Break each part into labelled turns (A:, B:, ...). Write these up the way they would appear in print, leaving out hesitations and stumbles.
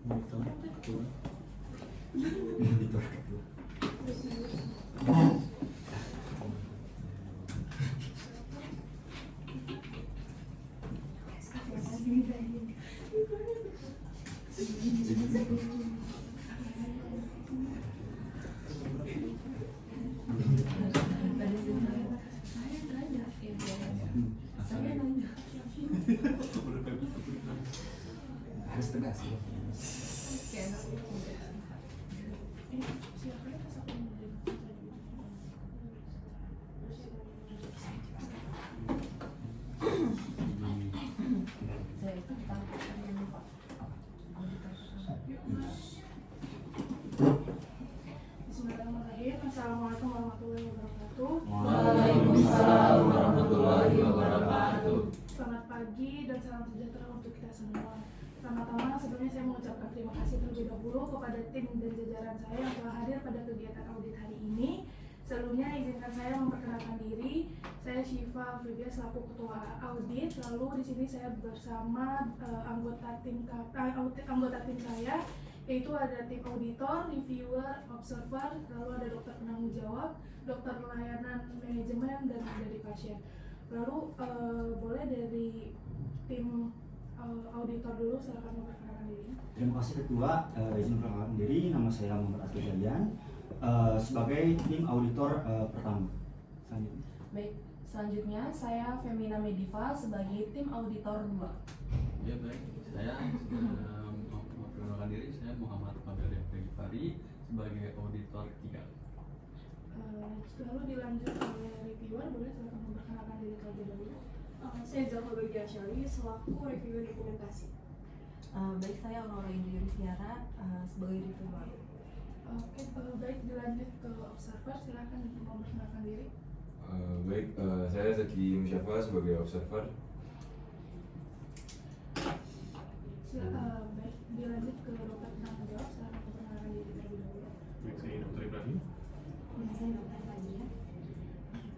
A: Auditor kedua. Harus tegas ya.
B: Bismillahirrahmanirrahim. Assalamualaikum warahmatullahi wabarakatuh.
C: Waalaikumsalam warahmatullahi wabarakatuh.
B: Selamat pagi dan salam sejahtera untuk kita semua. Pertama-tama sebelumnya saya mengucapkan terima kasih terlebih dahulu kepada tim dan jajaran saya yang telah hadir pada kegiatan audit hari ini. Sebelumnya izinkan saya memperkenalkan diri. Saya Syifa Fibia selaku ketua audit. Lalu di sini saya bersama anggota tim saya, yaitu ada tim auditor, reviewer, observer, lalu ada dokter penanggung jawab, dokter layanan manajemen, dan dari pasien. Lalu boleh dari tim auditor dulu, silakan memperkenalkan diri.
A: Terima kasih Ketua, izin memperkenalkan diri, nama saya Muhammad Atul Jalian sebagai tim auditor pertama. Selanjutnya.
D: Baik, selanjutnya saya Femina Mediva sebagai tim auditor 2.
C: Ya baik, saya memperkenalkan diri, saya Muhammad Fadil Fari sebagai auditor 3.
B: Lalu dilanjut oleh reviewer, boleh silakan memperkenalkan diri terlebih dahulu.
E: Saya Zalfa Bagi Asyali selaku reviewer dokumentasi.
D: Baik, saya Aurora Indri Tiara sebagai reviewer.
B: Oke, baik, dilanjut ke observer, silakan memperkenalkan diri.
F: Baik, saya Zaki Musyafa sebagai observer.
B: Baik, dilanjut ke dokter penanggung jawab, silakan memperkenalkan diri terlebih dahulu.
G: Baik, saya Dr. Ibrahim.
D: Saya dokter Fajia.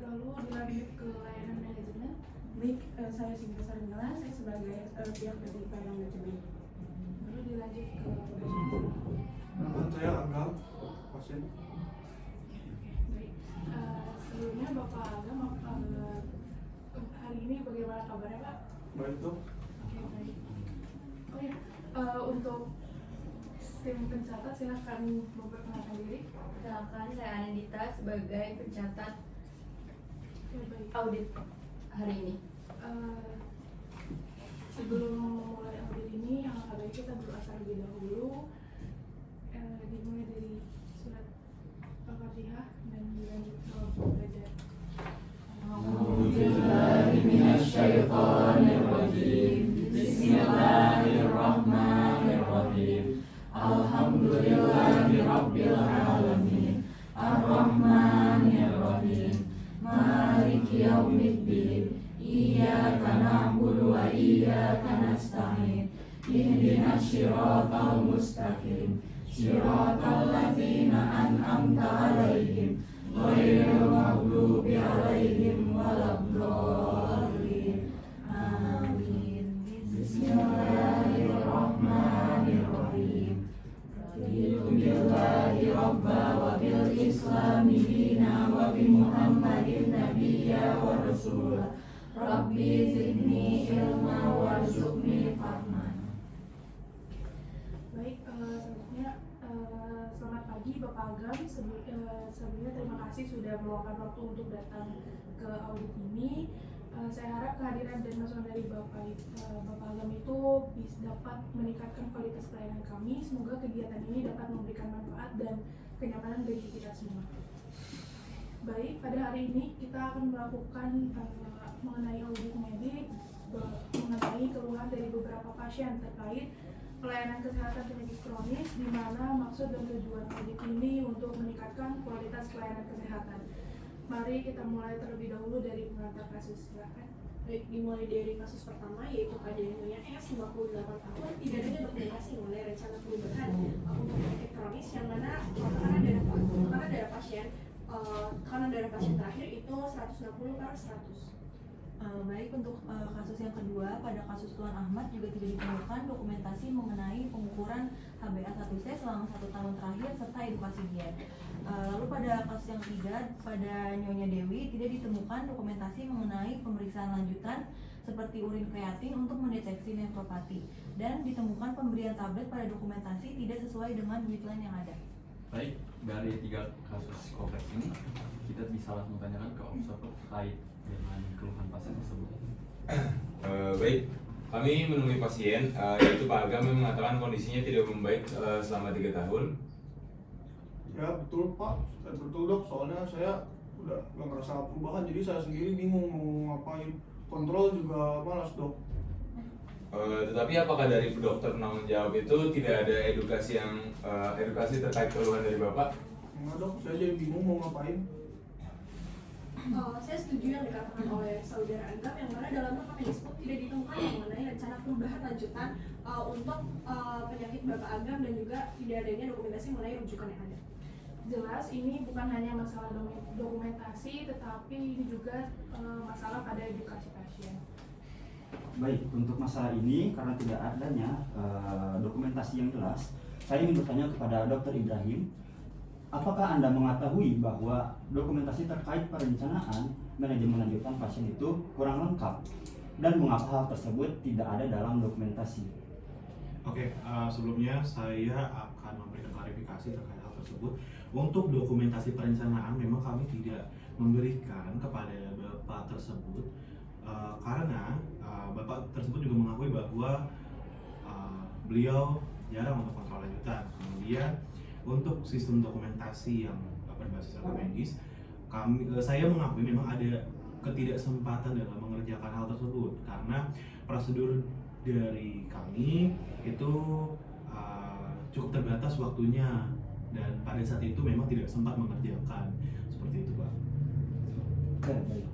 B: Lalu dilanjut ke layanan manajemen.
E: Baik, saya Sinta Sarengala, saya sebagai pihak dari pelayanan manajemen.
B: Lalu dilanjut ke pasien.
G: Saya Anggal, pasien.
B: Baik, sebelumnya Bapak Agam, hari ini bagaimana kabarnya Pak?
G: Baik dok.
B: Oke, baik. Oh ya, untuk tim pencatat silakan memperkenalkan diri.
H: Perkenalkan, saya Anandita sebagai pencatat
B: Oke, baik.
H: audit hari ini.
B: Sebelum memulai audit ini, alangkah baik kita berdoa terlebih dahulu. Dimulai dari surat Al-Fatihah dan dilanjut ke belajar.
C: A'udzubillahi minasyaitonirrajim. Bismillahirrahmanirrahim. Alhamdulillahirabbil alamin. Arrahmanirrahim. Maliki yaumiddin. Iyyaka na'budu wa iyyaka nasta'in. Ihdinas siratal mustaqim. Siratal ladzina an'amta 'alaihim ghairil maghdubi 'alaihim waladdallin. Amin. Bismillahirrahmanirrahim. Raditu billahi rabba wa bil islami dina wa bi Muhammadin nabiyya wa rasula. Rabbi zidni ilma warzuqni fahman.
B: Baik, selanjutnya selamat pagi Bapak Agam. Sebelumnya terima kasih sudah meluangkan waktu untuk datang ke audit ini. Saya harap kehadiran dan masukan dari Bapak Agam itu dapat meningkatkan kualitas pelayanan kami. Semoga kegiatan ini dapat memberikan manfaat dan kenyamanan bagi kita semua. Baik, pada hari ini kita akan melakukan mengenai audit medik, mengenai keluhan dari beberapa pasien terkait pelayanan kesehatan penyakit kronis, di mana maksud dan tujuan audit ini untuk meningkatkan kualitas pelayanan kesehatan. Mari kita mulai terlebih dahulu dari pengantar kasus, silakan.
E: Baik, dimulai dari kasus pertama yaitu kajiannya S 58 tahun, tidak adanya dokumentasi mengenai rencana perubahan untuk penyakit kronis yang mana tekanan darah pasien terakhir itu 160/100.
D: Baik, untuk kasus yang kedua, pada kasus Tuan Ahmad juga tidak ditemukan dokumentasi mengenai pengukuran
I: HbA1c selama 1 tahun terakhir serta edukasi diet. Lalu pada kasus yang ketiga, pada Nyonya Dewi tidak ditemukan dokumentasi mengenai pemeriksaan lanjutan seperti urin kreatin untuk mendeteksi nefropati, dan ditemukan pemberian tablet pada dokumentasi tidak sesuai dengan guideline yang ada.
C: Baik, dari 3 kasus kompleks ini kita bisa langsung tanyakan ke observer terkait dengan keluhan pasien tersebut.
F: Baik, kami menemui pasien, yaitu Pak Agam yang mengatakan kondisinya tidak membaik selama 3 tahun.
G: Ya betul Pak, betul dok. Soalnya saya udah nggak ngerasa perubahan, jadi saya sendiri bingung mau ngapain. Kontrol juga malas dok.
F: Tetapi apakah dari dokter penanggung jawab itu tidak ada edukasi terkait keluhan dari Bapak?
G: Enggak dok, saya jadi bingung mau ngapain.
E: Saya setuju yang dikatakan oleh saudara Agam, yang mana dalam rekaman tersebut tidak ditemukan mengenai rencana perubahan lanjutan untuk penyakit Bapak Agam, dan juga tidak adanya dokumentasi mengenai rujukan yang ada.
B: Jelas ini bukan hanya masalah dokumentasi, tetapi ini juga masalah pada edukasi pasien.
A: Baik, untuk masalah ini karena tidak adanya dokumentasi yang jelas, saya ingin bertanya kepada Dr. Ibrahim, apakah Anda mengetahui bahwa dokumentasi terkait perencanaan manajemen lanjutan pasien itu kurang lengkap, dan mengapa hal tersebut tidak ada dalam dokumentasi?
J: Oke, sebelumnya saya akan memberikan klarifikasi terkait hal tersebut. Untuk dokumentasi perencanaan memang kami tidak memberikan kepada Bapak tersebut karena Bapak tersebut juga mengakui bahwa beliau jarang untuk kontrol lanjutan. Kemudian untuk sistem dokumentasi yang berbasis data medis, saya mengakui memang ada ketidaksempatan dalam mengerjakan hal tersebut karena prosedur dari kami itu cukup terbatas waktunya, dan pada saat itu memang tidak sempat mengerjakan seperti itu, Pak.
A: Oke, baik.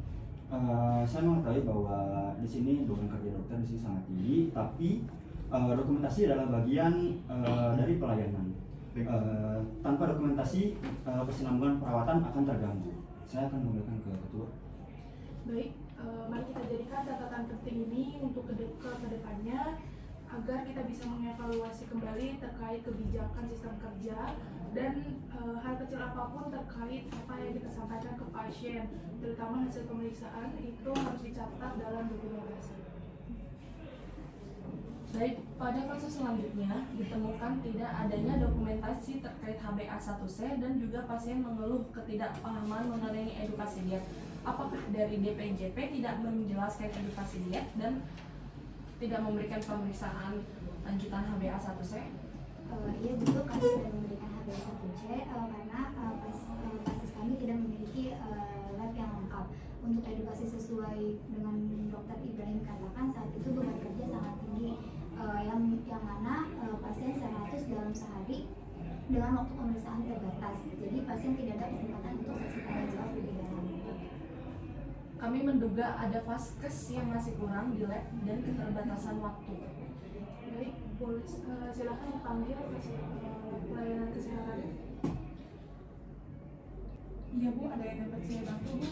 A: Saya mengetahui bahwa di sini beban kerja dokter di sini sangat tinggi, tapi dokumentasi adalah bagian dari pelayanan. Tanpa dokumentasi, kesinambungan perawatan akan terganggu. Saya akan memberikan ke ketua.
B: Baik, mari kita jadikan catatan penting ini untuk ke depannya, agar kita bisa mengevaluasi kembali terkait kebijakan sistem kerja dan hal kecil apapun terkait apa yang kita sampaikan ke pasien, terutama hasil pemeriksaan itu harus dicatat dalam dokumentasi.
D: Baik, pada kasus selanjutnya ditemukan tidak adanya dokumentasi terkait HbA1c dan juga pasien mengeluh ketidakpahaman mengenai edukasi diet. Apakah dari DPJP tidak menjelaskan edukasi diet dan tidak memberikan pemeriksaan lanjutan HbA1c?
K: Iya betul, kami sudah memberikan HbA1c karena pasis kami tidak memiliki lab yang lengkap. Untuk edukasi sesuai dengan Dr. Ibrahim katakan, saat itu beban kerja sangat tinggi, yang mana pasien 100 dalam sehari dengan waktu pemeriksaan terbatas. Jadi pasien tidak ada kesempatan untuk saksi tanya jawab lebih dalam.
D: Kami menduga ada vaskes yang masih kurang di lab dan keterbatasan waktu.
B: Baik, boleh silakan dipanggil pelayanan kesehatan.
D: Iya Bu, ada yang dapat saya bantu Bu?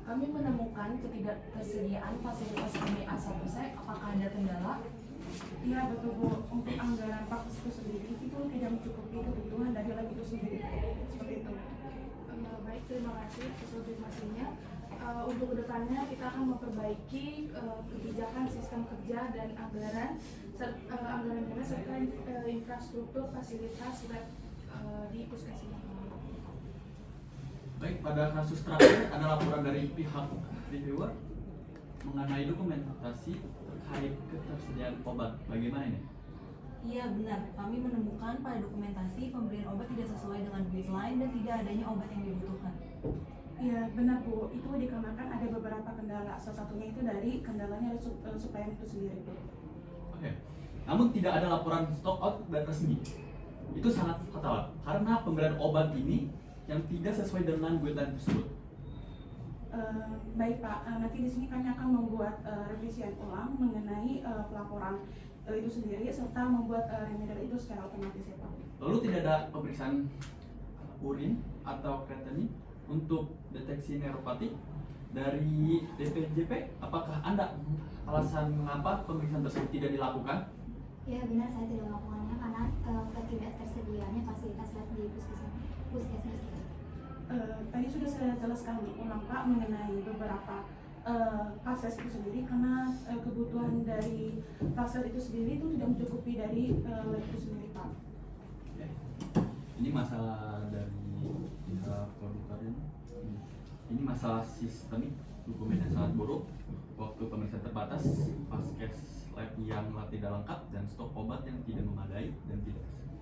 D: Kami menemukan ketidaktersediaan fasilitas HbA1c. Apakah ada kendala?
L: Iya betul Bu, untuk anggaran vaskes itu sendiri itu tidak mencukupi kebutuhan dari lab itu sendiri, seperti itu.
B: Baik, terima kasih atas informasinya. Untuk kedepannya kita akan memperbaiki kebijakan sistem kerja dan anggaran dana serta infrastruktur fasilitas lab di puskesmas.
C: Baik, pada kasus terakhir ada laporan dari pihak reviewer mengenai dokumentasi terkait ketersediaan obat. Bagaimana ini?
I: Iya benar, kami menemukan pada dokumentasi pemberian obat tidak sesuai dengan guideline dan tidak adanya obat yang dibutuhkan.
L: Iya benar Bu, itu dikarenakan ada beberapa kendala, salah satunya itu dari kendalanya supplier itu sendiri Bu.
C: Oke. Namun tidak ada laporan stock out dan resmi. Itu sangat fatal karena pemberian obat ini yang tidak sesuai dengan guideline tersebut.
L: Baik Pak, nanti di sini kami akan membuat revisian ulang mengenai pelaporan itu sendiri serta membuat remedial itu secara otomatis ya Pak.
C: Lalu tidak ada pemeriksaan urin atau kreatin untuk deteksi neuropati dari DPJP. Apakah Anda alasan mengapa pemeriksaan tersebut tidak dilakukan?
K: Ya benar, saya tidak melakukannya karena ketidak tersediaannya fasilitas lab di puskesmas kita.
L: Tadi sudah saya jelaskan ulang Pak mengenai beberapa fasilitas itu sendiri, karena kebutuhan dari fasilitas itu sendiri itu tidak mencukupi dari lab itu sendiri Pak.
C: Ini masalah dari pihak produk ini masalah sistemik, dokumen yang sangat buruk, waktu pemeriksaan terbatas, vaskes lab yang tidak lengkap, dan stok obat yang tidak memadai dan tidak tersedia.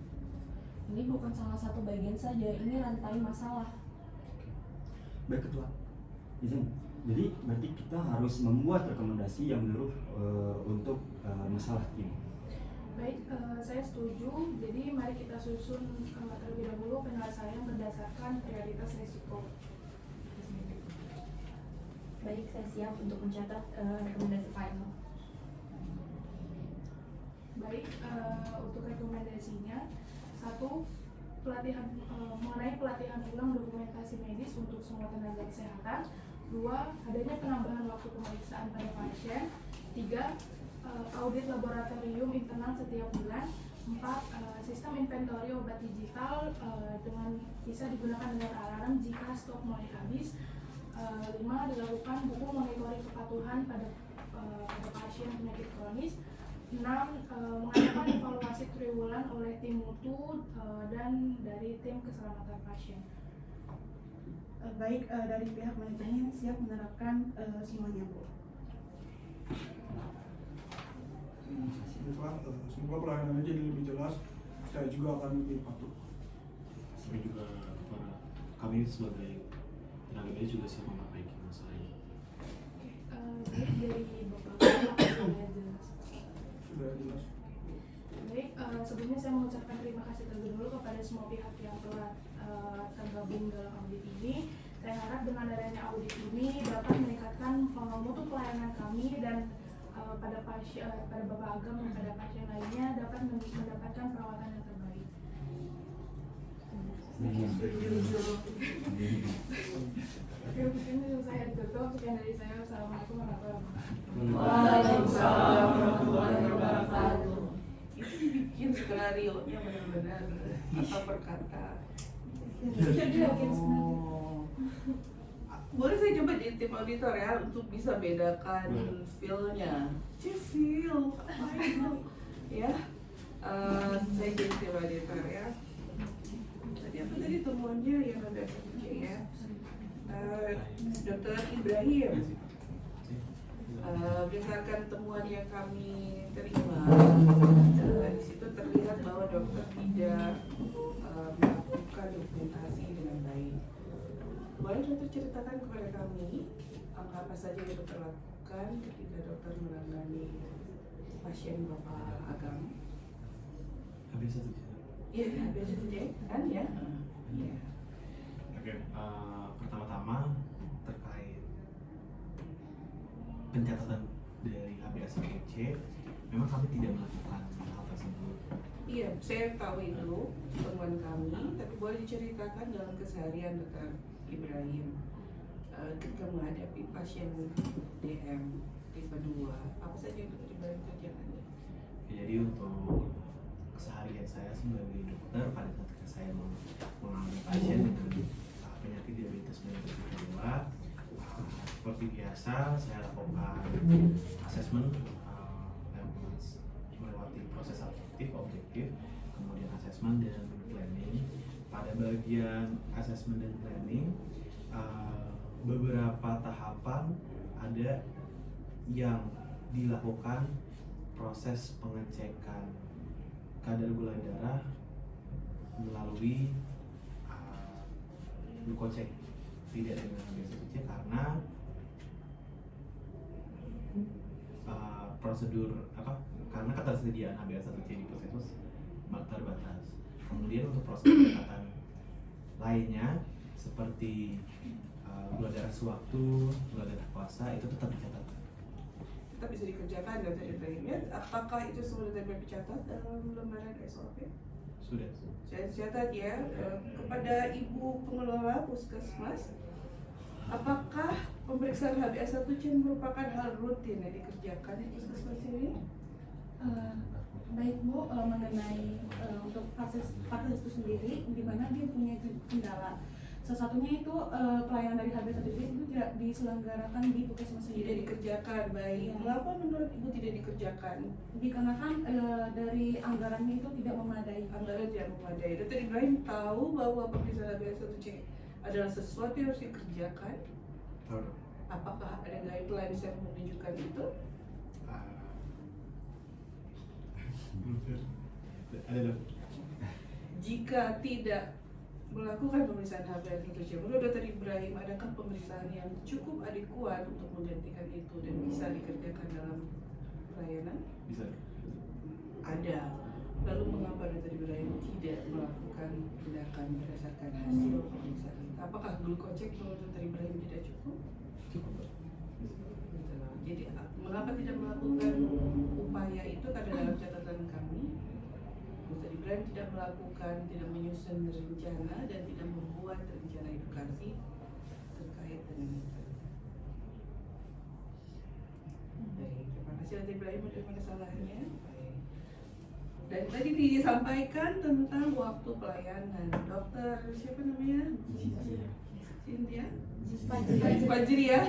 D: Ini bukan salah satu bagian saja, ini rantai masalah.
A: Baik Ketua, izin. Jadi berarti kita harus membuat rekomendasi yang menurut untuk masalah ini.
B: Baik, saya setuju. Jadi mari kita susun terlebih dahulu penyelesaian berdasarkan prioritas risiko.
H: Baik, saya siap untuk mencatat rekomendasi final.
B: Baik, untuk rekomendasinya, 1. Pelatihan mengenai pelatihan ulang dokumentasi medis untuk semua tenaga kesehatan. 2. Adanya penambahan waktu pemeriksaan pada pasien. 3. Audit laboratorium internal setiap bulan. 4. Sistem inventory obat digital dengan bisa digunakan dengan alarm jika stok mulai habis. 5. Dilakukan buku monitoring kepatuhan pada pasien penyakit kronis. 6. Mengadakan evaluasi triwulan oleh tim mutu dan dari tim keselamatan pasien.
L: Baik, dari pihak manajemen siap menerapkan semuanya Bu.
G: Semoga pelayanannya jadi lebih jelas. Saya juga akan lebih patuh.
J: Saya juga kami sebagai tenaga medis juga siap memperbaiki masalah ini.
B: Baik, dari Bapak sudah jelas.
G: Sudah jelas.
B: Baik, sebelumnya saya mengucapkan terima kasih terlebih dahulu kepada semua pihak yang telah tergabung dalam audit ini. Saya harap dengan adanya audit ini dapat meningkatkan mutu pelayanan kami dan pada pasien, pada Bapak Agam dan pada pasien lainnya dapat mendapatkan perawatan yang terbaik. Oke, mungkin saya ditutup. Sekian dari saya. Assalamualaikum warahmatullahi wabarakatuh.
M: Waalaikumsalam warahmatullahi wabarakatuh. Itu dibikin skenario-nya benar-benar kata per kata. Boleh saya coba jadi tim auditor ya untuk bisa bedakan feel-nya. Feel, ya. Saya jadi tim auditor ya. Tadi apa tadi temuannya yang ada ya? Dr. Ibrahim. Berdasarkan temuan yang kami terima, di situ terlihat bahwa dokter tidak melakukan dokumentasi dengan baik. Boleh dokter ceritakan kepada kami apa saja yang dokter lakukan ketika dokter menangani pasien Bapak Agam?
J: Habis itu.
M: Iya, habis itu kan ya? Iya.
J: Oke, pertama-tama terkait pencatatan dari HbA1c, memang kami tidak melakukan hal tersebut.
M: Iya, saya tahu itu temuan kami, tapi boleh diceritakan dalam keseharian Dr. Ibrahim ketika menghadapi pasien DM tipe 2, apa saja yang Dr. Ibrahim kerjakan?
J: Jadi untuk keseharian saya sebagai dokter pada saat saya mengalami pasien dengan penyakit diabetes mellitus tipe 2, seperti biasa saya lakukan asesmen melewati proses objektif, kemudian asesmen dan planning. Pada bagian asesmen dan planning, beberapa tahapan ada yang dilakukan proses pengecekan kadar gula darah melalui glukocek, tidak dengan HbA1c karena prosedur karena ketersediaan HbA1c di puskesmas terbatas. Kemudian untuk proses pendekatan lainnya seperti gula darah sewaktu, gula darah puasa itu tetap dicatat.
M: Tetap bisa dikerjakan Dr. Ibrahim ya. Apakah itu sudah dicatat dalam lembaran SOP?
J: Sudah.
M: Saya catat ya kepada Ibu Pengelola Puskesmas. Apakah pemeriksaan HbA1c merupakan hal rutin yang dikerjakan di puskesmas ini?
L: Baik Bu, mengenai untuk akses itu sendiri, di mana dia punya kendala. Salah satunya itu pelayanan dari HB1C itu tidak diselenggarakan di puskesmas
M: Tidak
L: sendiri.
M: dikerjakan, baik.
L: Ya.
M: Mengapa menurut Ibu tidak dikerjakan?
L: Dikarenakan dari anggarannya itu tidak memadai.
M: Anggaran tidak memadai. Dr. Ibrahim tahu bahwa pemeriksaan HB1C adalah sesuatu yang harus dikerjakan.
J: Tahu.
M: Apakah ada guidelines yang menunjukkan itu?
J: Ada dok.
M: Jika tidak melakukan pemeriksaan HB1C, menurut Dr. Ibrahim, adakah pemeriksaan yang cukup adekuat untuk menggantikan itu dan bisa dikerjakan dalam pelayanan?
J: Bisa.
M: Ada. Lalu mengapa Dr. Ibrahim tidak melakukan tindakan berdasarkan hasil pemeriksaan itu? Apakah glukocek menurut Dr. Ibrahim tidak cukup?
J: Cukup dok.
M: Jadi mengapa tidak melakukan upaya itu? Karena dalam catatan kami, Dr. Ibrahim tidak melakukan, tidak menyusun rencana dan tidak membuat rencana edukasi terkait dengan itu. Baik, terima kasih Dr. Ibrahim menerima kesalahannya. Baik. Dan tadi disampaikan tentang waktu pelayanan. Dokter siapa namanya? Cynthia? Fajri ya.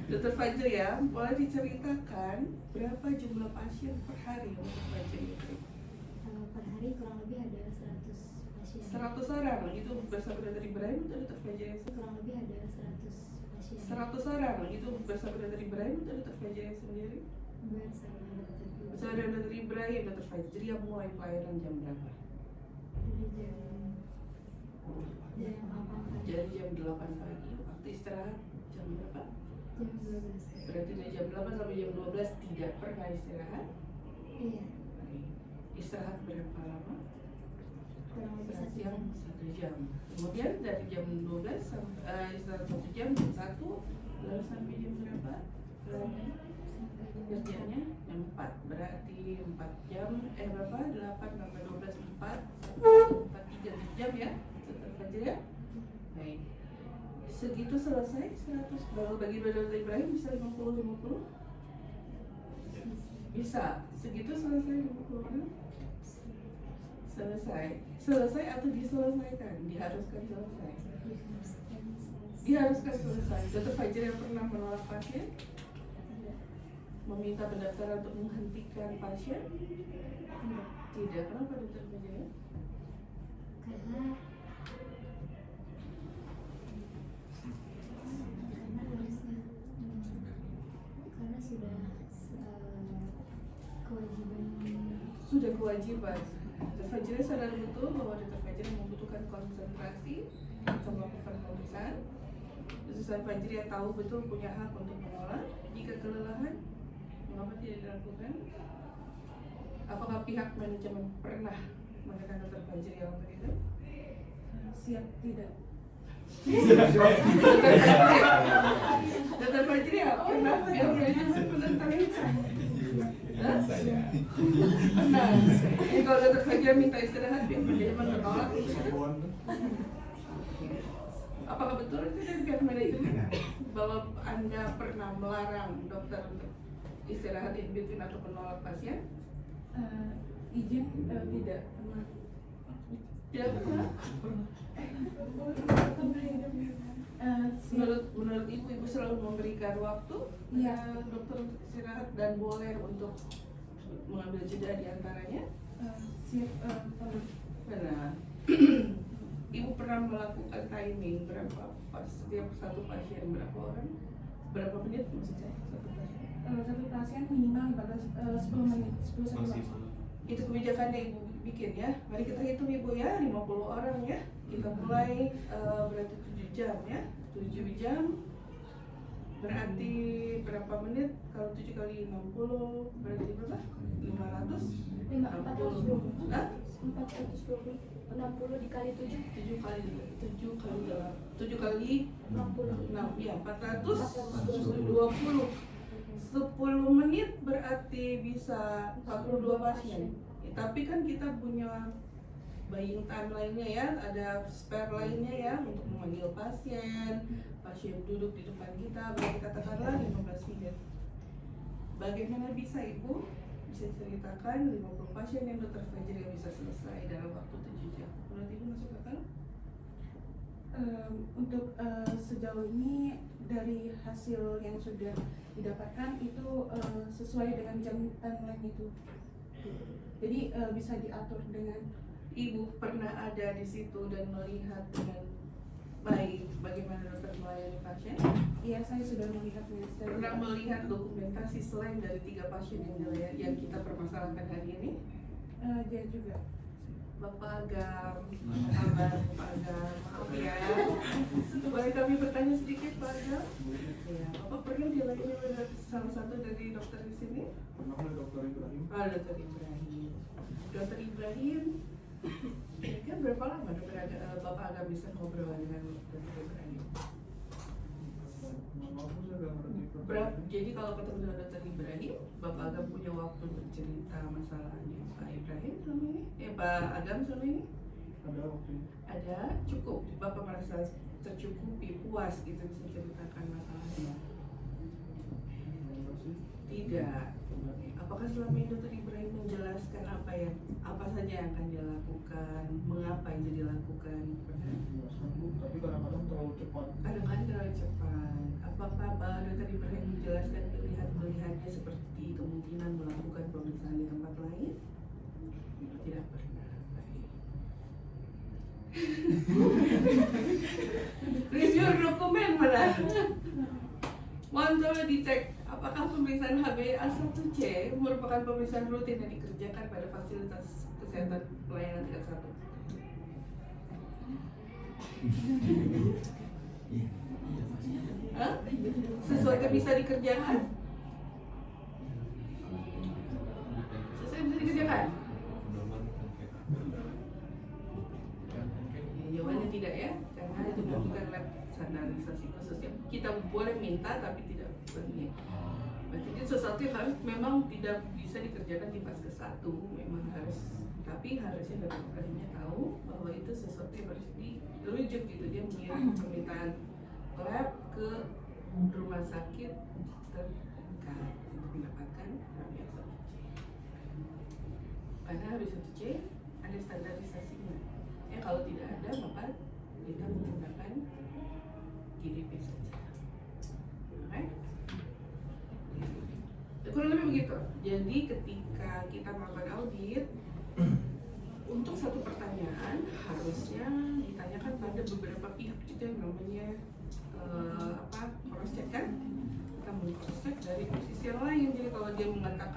M: Dokter Fajri ya, boleh diceritakan berapa jumlah pasien per hari untuk Fajri?
K: Per hari kurang lebih ada 100 pasien.
M: 100 orang, itu bersama Dr. Ibrahim atau Dr. Fajri?
K: Kurang lebih ada 100 pasien.
M: 100 orang, itu bersama Dr. Ibrahim atau Dr. Fajri sendiri? Bersama Dr. Ibrahim, Dr. Fajri yang mulai pelayanan jam berapa? Jadi jam 8 pagi, waktu istirahat jam berapa?
K: Jam 12.
M: Berarti dari jam 8 sampai jam 12 tidak pernah istirahat?
K: Iya.
M: Istirahat berapa lama?
K: Kurang lebih
M: Istirahat yang 1 jam. Kemudian dari jam 12 sampai istirahat 1 jam, jam 1 lalu sampai jam berapa? Kerjanya jam 4. Berarti 4 jam, berapa? 8 tambah 12, 4 3 jam ya? Tetap aja ya? Baik. Segitu selesai 100. Kalau bagi Dr. Ibrahim bisa 50-50? Bisa. Segitu selesai 50 selesai. Selesai atau diselesaikan? Diharuskan selesai. Diharuskan selesai. Dr. Fajar yang pernah menolak pasien, meminta pendaftaran untuk menghentikan pasien? Tidak. Kenapa Dr. Fajar?
K: Karena harusnya karena sudah kewajiban.
M: Sudah kewajiban. Dr. Fajar sadar betul bahwa Dr. Fajar membutuhkan konsentrasi untuk melakukan pemeriksaan. Dr. Fajar tahu betul punya hak untuk menolak jika kelelahan. Mengapa tidak dilakukan? Apakah pihak manajemen pernah menekan Dr. Fajar yang waktu itu?
L: Siap tidak.
M: Dr. Fajri ya pernah menentang itu? Pernah. Jadi kalau Dr. Fajri minta istirahat, pihak manajemen menolak. Apakah betul itu dari pihak manajemen bahwa Anda pernah melarang dokter untuk istirahat in between atau menolak pasien?
L: Izin tidak pernah.
M: Tidak pernah. Menurut ibu selalu memberikan waktu dokter untuk istirahat dan boleh untuk mengambil jeda di antaranya.
L: Siap.
M: Benar. Ibu pernah melakukan timing berapa pas setiap satu pasien, berapa orang, berapa menit maksudnya satu pasien?
L: Satu pasien minimal 10 menit, 10 menit.
M: Itu kebijakannya ibu bikin ya. Mari kita hitung ibu ya, 50 orang ya. Kita mulai berarti 7 jam ya. 7 jam berarti berapa menit? Kalau 7 kali 60 berarti berapa? 560. Hah?
H: 60 dikali 7
M: kali 6 ya 420. 10 menit berarti bisa 42 pasien. Tapi kan kita punya buying time lainnya ya, ada spare lainnya ya untuk memanggil pasien duduk di depan kita, berarti katakanlah 15 menit. Bagaimana bisa ibu bisa ceritakan 50 pasien yang dokter Fajri yang bisa selesai dalam waktu 7 jam. Menurut Ibu masuk akal?
L: Untuk sejauh ini dari hasil yang sudah didapatkan itu sesuai dengan jam timeline itu. Jadi bisa diatur dengan.
M: Ibu pernah ada di situ dan melihat dengan baik bagaimana dokter melayani pasien?
L: Iya, saya sudah melihatnya.
M: Pernah melihat dokumentasi selain dari 3 pasien yang kita permasalahkan hari ini?
L: Dia juga.
M: Bapak Agam, apa kabar Pak Agam? Maaf ya, boleh kami bertanya sedikit Pak Agam? Ya, Bapak pernah dilayani oleh salah satu dari dokter di sini?
G: Pernah oleh Dokter Ibrahim.
M: Dokter Ibrahim. Dokter Ibrahim, kira-kira berapa lama Bapak Agam bisa ngobrol dengan Dokter Ibrahim? Jadi kalau ketemu dengan Dokter Ibrahim, Bapak Agam punya waktu bercerita masalahnya Pak Ibrahim selama ini? Pak Agam selama ini?
G: Ada waktunya.
M: Ada, cukup. Bapak merasa tercukupi, puas gitu bisa ceritakan masalahnya? Tidak. Apakah selama ini Dokter Ibrahim menjelaskan apa saja yang akan dia lakukan, mengapa itu dilakukan?
G: Tapi kadang-kadang terlalu cepat.
M: Kadang-kadang terlalu cepat. Apakah Dokter Ibrahim menjelaskan pilihan-pilihannya seperti kemungkinan melakukan pemeriksaan di tempat lain? Tidak pernah. Review dokumen mana? Mohon tolong dicek apakah pemeriksaan HbA1c merupakan pemeriksaan rutin yang dikerjakan pada fasilitas kesehatan pelayanan tingkat 1. Hah? Sesuatu yang bisa dikerjakan? Sesuatu yang bisa dikerjakan? Jawabannya tidak ya, karena itu bukan lab standarisasi khusus yang kita boleh minta tapi tidak berani. Berarti itu sesuatu yang harus memang tidak bisa dikerjakan di Vaskes 1, memang harus, tapi harusnya dokternya tahu bahwa itu sesuatu yang harus dirujuk gitu, dia mengirim permintaan lab ke rumah sakit terdekat untuk mendapatkan HbA1c. Karena HbA1c ada standarisasinya. Ya kalau tidak ada maka kita menggunakan GDP saja. Oke? Kurang lebih begitu. Jadi ketika kita melakukan audit, untuk satu pertanyaan harusnya ditanyakan pada beberapa pihak, itu yang namanya cross check kan? Kita cross check dari posisi yang lain. Jadi kalau dia mengatakan